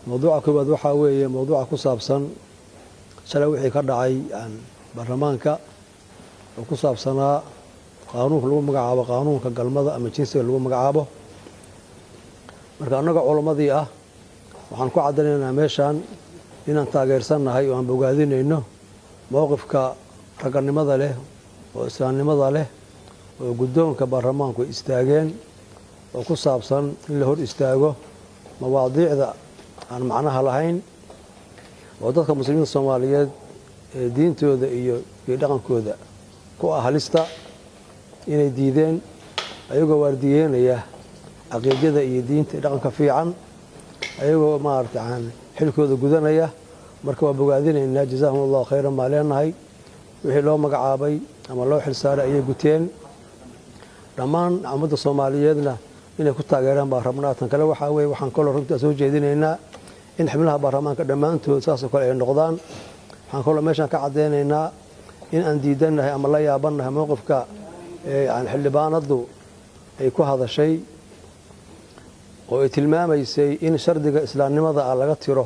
موضوع كوباد waxaa weeye موضوع ku saabsan shalay wixii ka dhacay baarlamaanka oo ku saabsanaa qaanuunka lagu magacaabo qaanuunka galmada ama jinsiga lagu magacaabo marka anaga culamadii ah waxaan ku cadeynaynaa meeshan inaan taageersanahay oo aan bogaadinayno mowqifka raganimada leh oo islaamnimada leh oo guddoonka baarlamaanku istaageen oo ku saabsan in la hor istaago mawaadiicda aan macnaha lahayn oo dadka muslimiinta Soomaaliyeed ee diintooda iyo dhaqankooda ku ahalista inay diideen ayagoo waardiyeynaya aqoonta iyo diinta dhaqanka fiican ayagoo maartaan xilkooda gudanaya marka waa bogaadinayna jazaahumullahu khayran ma leenahay wixii loo magacaabay ama loo xilsaaray ayay guteen dhammaan ummadda Soomaaliyeedna inay ku taageeraan baarlamaanka kale waxa weeye waxaan kala runtii soo jeedinaynaa in xubnaha baarlamaanka dhammaantood saas oo kale ay noqdaan waxaan kala meeshan ka cadeynaynaa in aan diidanahay ama la yaabanahay mowqifka aan xildhibaanadu ay ku hadashay oo ay tilmaamaysay in shardiga islaamnimada laga tiro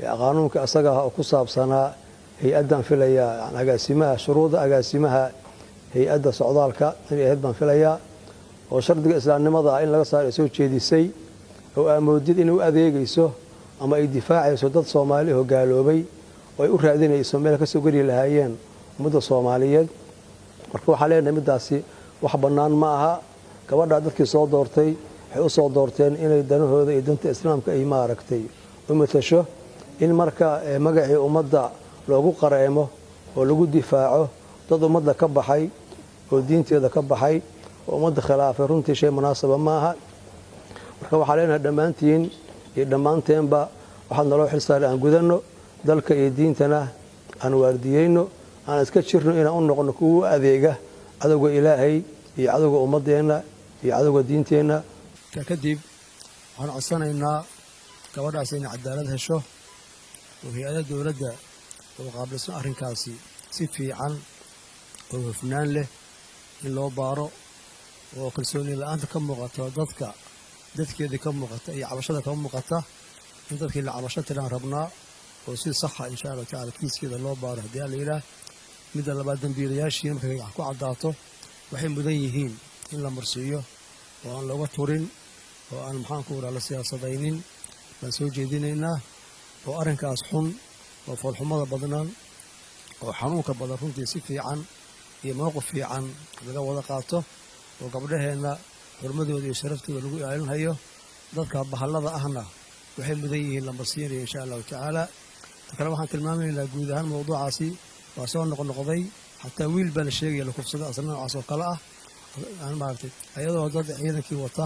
qaanuunka asaga oo ku saabsanaa hay'adan filaya agaasimaha shuruuda agaasimaha hay'adda socdaalka inay ahayd baan filayaa oo shardiga islaamnimada in laga saaro soo jeedisay oo amoodid inuu adeegayso ama ay difaacayso dad Soomaali oo gaaloobay oo ay u raadinayso meel ka soo gari lahaayeen ummadda Soomaaliyeed marka waxa leenahay midaasi wax banaan ma aha gabadha dadkii soo doortay waxay u soo doorteen inay danahooda iyo danta islaamka ay maaragtay u matasho in marka magacii ummadda loogu qareemo oo lagu difaaco dad ummadda ka baxay oo diinteeda ka baxay oo ummadda khilaafay runtii shay munaasaba ma aha marka waxa leenahay dhamaantiin iyo dhamaanteenba waxaan naloo xilsaaray aan gudano dalka iyo diintana aan waardiyeyno aan iska jirno inaan u noqono kuwa adeega cadowga Ilaahay iyo cadowga ummadeena iyo cadowga diinteena kadib waxaan codsanaynaa gabadhaas inay cadaalad hesho oo hay'adaha dawladda oo qaabilsan arrinkaasi si fiican oo hufnaan leh in loo baaro oo kalsooni la'aanta ka muuqato dadkeeda ka muuqata iyo cabashada ka muuqata in dadkii la cabasho tiraan rabnaa oo si sax ah insha Allah taala kiiskeeda loo baaro hadii la yiraahdo midda labaad dambiilayaashii markay wax ku cadaato waxay mudan yihiin in la marsiiyo oo aan looga turin oo aan maxaan ku waraala siyaasadaynin baan soo jeedinaynaa oo arrinkaas xun oo foolxumada badnaan oo xanuunka badan runtii si fiican iyo mowqif fiican laga wada qaato oo gabdhaheena xurmadooda iyo sharaftooda lagu ilaalinayo dadka bahallada ahna waxay mudan yihiin la marsiinayo insha Allah taala kale waxaan tilmaamaynaa guud ahaan mowduucaasi waa soo noqnoqday hatta wiil baan sheegay la kufsada asna oo kala ah aan maartay ayadoo dad ciidankii wata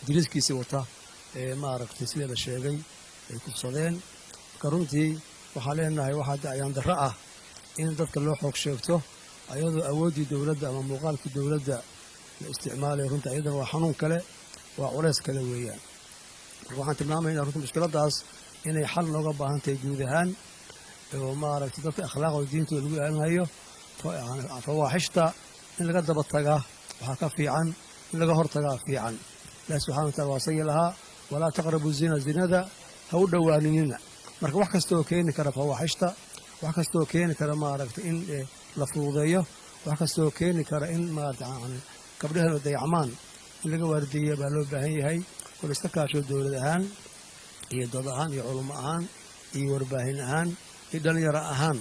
diriskiisii wata maaragtay sida la sheegay ay kufsadeen runtii waxaa leenahay waxa ayaan darro ah in dadka loo xoog sheegto ayadoo awoodii dawladda ama muuqaalkii dawladda la isticmaalay runtii ayadana waa xanuun kale waa culays kale weeyaan waxaan tilmaamaynaa runtii mushkiladaas inay xal looga baahan tahay guud ahaan oo maaragtay dadka akhlaaqda diintooda lagu ilaalinayo fawaaxishta in laga daba tagaa waxaa ka fiican in laga hortagaa fiican ilaahi subxaana wataala waa sagi lahaa walaa taqrabu zinada ha u dhowaanina marka wax kasta oo keeni kara fawaaxishta wax kasta oo keeni kara maaragtay in la fududeeyo wax kasta oo keeni kara in maaragtay gabdhaha dayacmaan in laga waardiyo baa loo baahan yahay oo iska kaasho dawlad ahaan iyo dad ahaan iyo culimo ahaan iyo warbaahin ahaan iyo dhalinyaro ahaan